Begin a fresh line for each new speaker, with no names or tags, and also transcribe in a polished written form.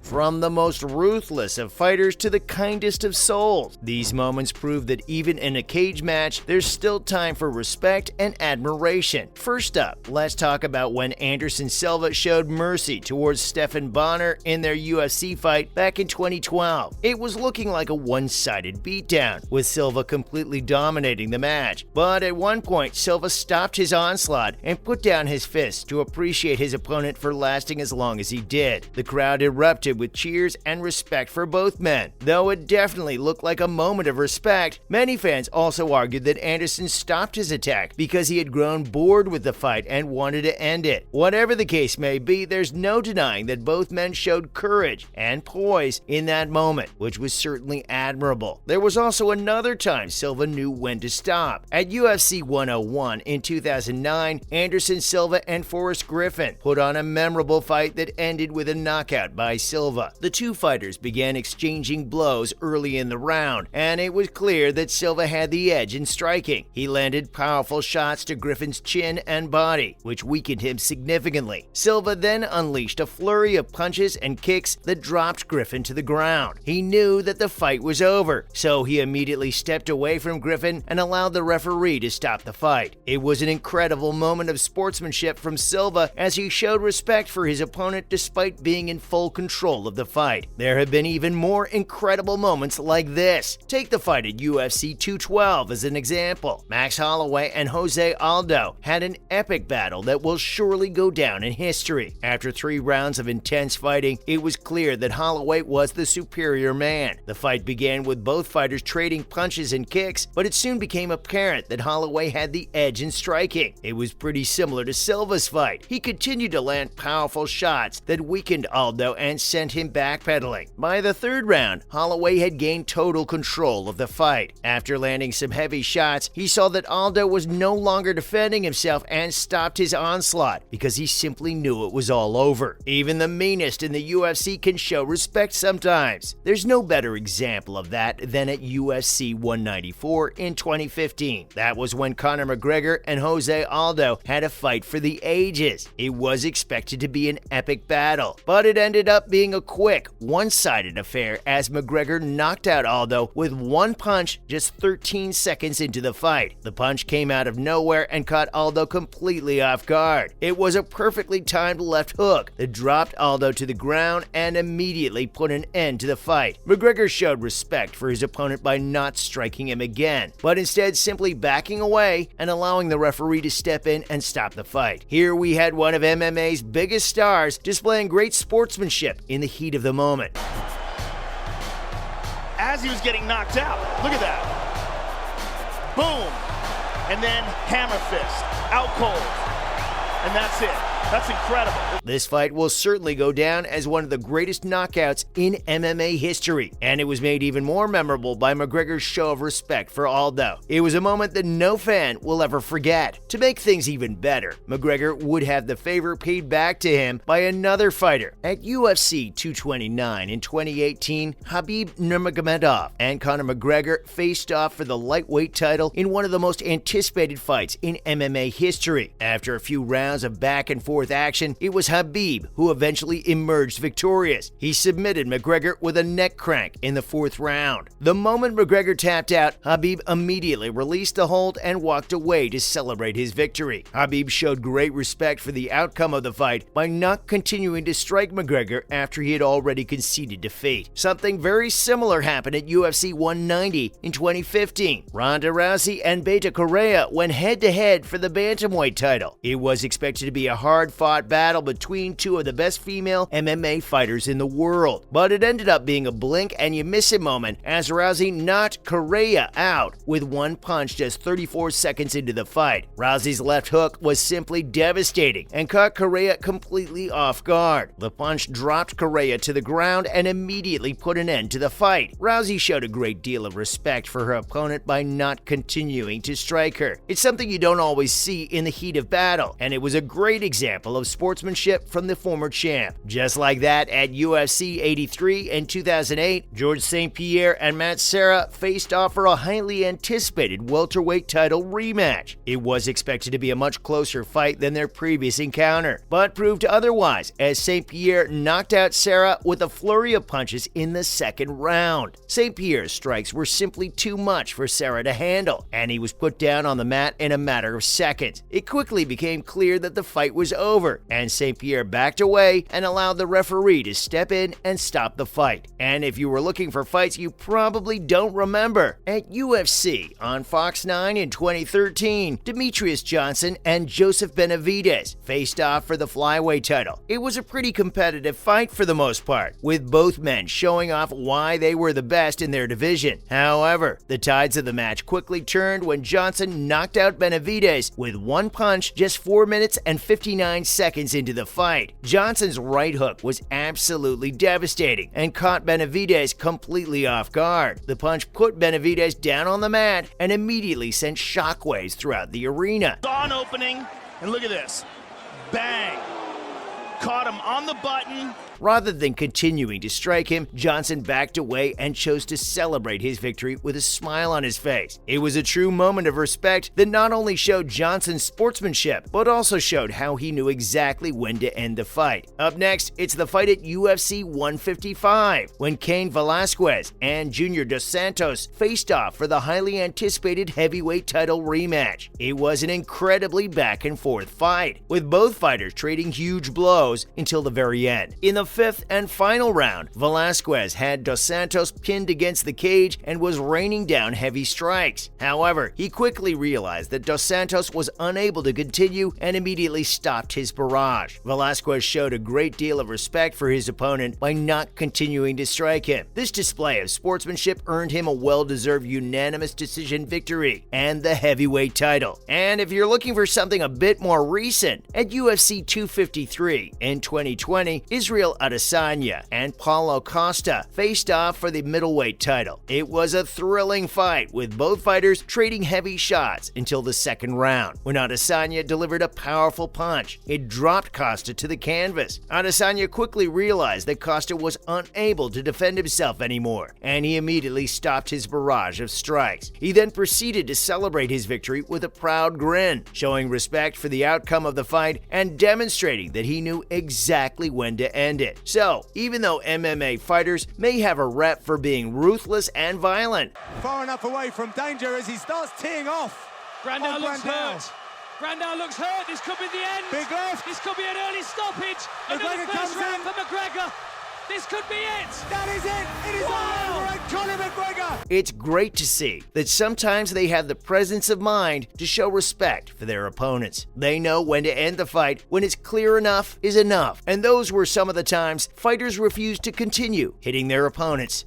From the most ruthless of fighters to the kindest of souls, these moments prove that even in a cage match, there's still time for respect and admiration. First up, let's talk about when Anderson Silva showed mercy towards Stephan Bonner in their UFC fight back in 2012. It was looking like a one-sided beatdown, with Silva completely dominating the match. But at one point, Silva stopped his onslaught and put down his fists to appreciate his opponent for lasting as long as he did. The crowd erupted with cheers and respect for both men. Though it definitely looked like a moment of respect, many fans also argued that Anderson stopped his attack because he had grown bored with the fight and wanted to end it. Whatever the case may be, there's no denying that both men showed courage and poise in that moment, which was certainly admirable. There was also another time Silva knew when to stop. At UFC 101 in 2009, Anderson Silva and Forrest Griffin put on a memorable fight that ended with a knockout by Silva. The two fighters began exchanging blows early in the round, and it was clear that Silva had the edge in striking. He landed powerful shots to Griffin's chin and body, which weakened him significantly. Silva then unleashed a flurry of punches and kicks that dropped Griffin to the ground. He knew that the fight was over, so he immediately stepped away from Griffin and allowed the referee to stop the fight. It was an incredible moment of sportsmanship from Silva as he showed respect for his opponent despite being in full control of the fight. There have been even more incredible moments like this. Take the fight at UFC 212 as an example. Max Holloway and Jose Aldo had an epic battle that will surely go down in history. After 3 rounds of intense fighting, it was clear that Holloway was the superior man. The fight began with both fighters trading punches and kicks, but it soon became apparent that Holloway had the edge in striking. It was pretty similar to Silva's fight. He continued to land powerful shots that weakened Aldo and sent him backpedaling. By the 3rd round, Holloway had gained total control of the fight. After landing some heavy shots, he saw that Aldo was no longer defending himself and stopped his onslaught because he simply knew it was all over. Even the meanest in the UFC can show respect sometimes. There's no better example of that than at UFC 194 in 2015. That was when Conor McGregor and Jose Aldo had a fight for the ages. It was expected to be an epic battle, but it ended up being a quick, one-sided affair as McGregor knocked out Aldo with one punch just 13 seconds into the fight. The punch came out of nowhere and caught Aldo completely off guard. It was a perfectly timed left hook that dropped Aldo to the ground and immediately put an end to the fight. McGregor showed respect for his opponent by not striking him again, but instead simply backing away and allowing the referee to step in and stop the fight. Here we had one of MMA's biggest stars displaying great sportsmanship in the heat of the moment.
As he was getting knocked out, look at that. Boom. And then hammer fist, out cold. And that's it. That's incredible.
This fight will certainly go down as one of the greatest knockouts in MMA history, and it was made even more memorable by McGregor's show of respect for Aldo. It was a moment that no fan will ever forget. To make things even better, McGregor would have the favor paid back to him by another fighter. At UFC 229 in 2018, Khabib Nurmagomedov and Conor McGregor faced off for the lightweight title in one of the most anticipated fights in MMA history. After a few rounds of back and forth action, it was Khabib who eventually emerged victorious. He submitted McGregor with a neck crank in the 4th round. The moment McGregor tapped out, Khabib immediately released the hold and walked away to celebrate his victory. Khabib showed great respect for the outcome of the fight by not continuing to strike McGregor after he had already conceded defeat. Something very similar happened at UFC 190 in 2015. Ronda Rousey and Beto Correa went head-to-head for the bantamweight title. It was expected to be a hard-fought battle between two of the best female MMA fighters in the world, but it ended up being a blink and you miss it moment as Rousey knocked Correa out with one punch just 34 seconds into the fight. Rousey's left hook was simply devastating and caught Correa completely off guard. The punch dropped Correa to the ground and immediately put an end to the fight. Rousey showed a great deal of respect for her opponent by not continuing to strike her. It's something you don't always see in the heat of battle, and it was a great example example of sportsmanship from the former champ. Just like that, at UFC 83 in 2008, Georges St-Pierre and Matt Serra faced off for a highly anticipated welterweight title rematch. It was expected to be a much closer fight than their previous encounter, but proved otherwise as St-Pierre knocked out Serra with a flurry of punches in the second round. St-Pierre's strikes were simply too much for Serra to handle, and he was put down on the mat in a matter of seconds. It quickly became clear that the fight was over, and St-Pierre backed away and allowed the referee to step in and stop the fight. And if you were looking for fights you probably don't remember, at UFC on Fox 9 in 2013, Demetrius Johnson and Joseph Benavidez faced off for the flyweight title. It was a pretty competitive fight for the most part, with both men showing off why they were the best in their division. However, the tides of the match quickly turned when Johnson knocked out Benavidez with one punch just 4 minutes and 59 seconds into the fight. Johnson's right hook was absolutely devastating and caught Benavidez completely off guard. The punch put Benavidez down on the mat and immediately sent shockwaves throughout the arena.
Saw an opening, and look at this. Bang! Caught him on the button.
Rather than continuing to strike him, Johnson backed away and chose to celebrate his victory with a smile on his face. It was a true moment of respect that not only showed Johnson's sportsmanship, but also showed how he knew exactly when to end the fight. Up next, it's the fight at UFC 155, when Cain Velasquez and Junior Dos Santos faced off for the highly anticipated heavyweight title rematch. It was an incredibly back-and-forth fight, with both fighters trading huge blows until the very end. In the fifth and final round, Velasquez had Dos Santos pinned against the cage and was raining down heavy strikes. However, he quickly realized that Dos Santos was unable to continue and immediately stopped his barrage. Velasquez showed a great deal of respect for his opponent by not continuing to strike him. This display of sportsmanship earned him a well-deserved unanimous decision victory and the heavyweight title. And if you're looking for something a bit more recent, at UFC 253 in 2020, Israel Adesanya and Paulo Costa faced off for the middleweight title. It was a thrilling fight, with both fighters trading heavy shots until the second round, when Adesanya delivered a powerful punch. It dropped Costa to the canvas. Adesanya quickly realized that Costa was unable to defend himself anymore, and he immediately stopped his barrage of strikes. He then proceeded to celebrate his victory with a proud grin, showing respect for the outcome of the fight and demonstrating that he knew exactly when to end it. So, even though MMA fighters may have a rep for being ruthless and violent,
far enough away from danger as he starts teeing off.
Grandal looks hurt. Grandal looks hurt. This could be the end.
Big left.
This could be an early stoppage. Another first round for McGregor. This could be it.
That is it. It is all over and Conor McGregor.
it's great to see that sometimes they have the presence of mind to show respect for their opponents. They know when to end the fight when it's clear enough is enough, and those were some of the times fighters refused to continue hitting their opponents.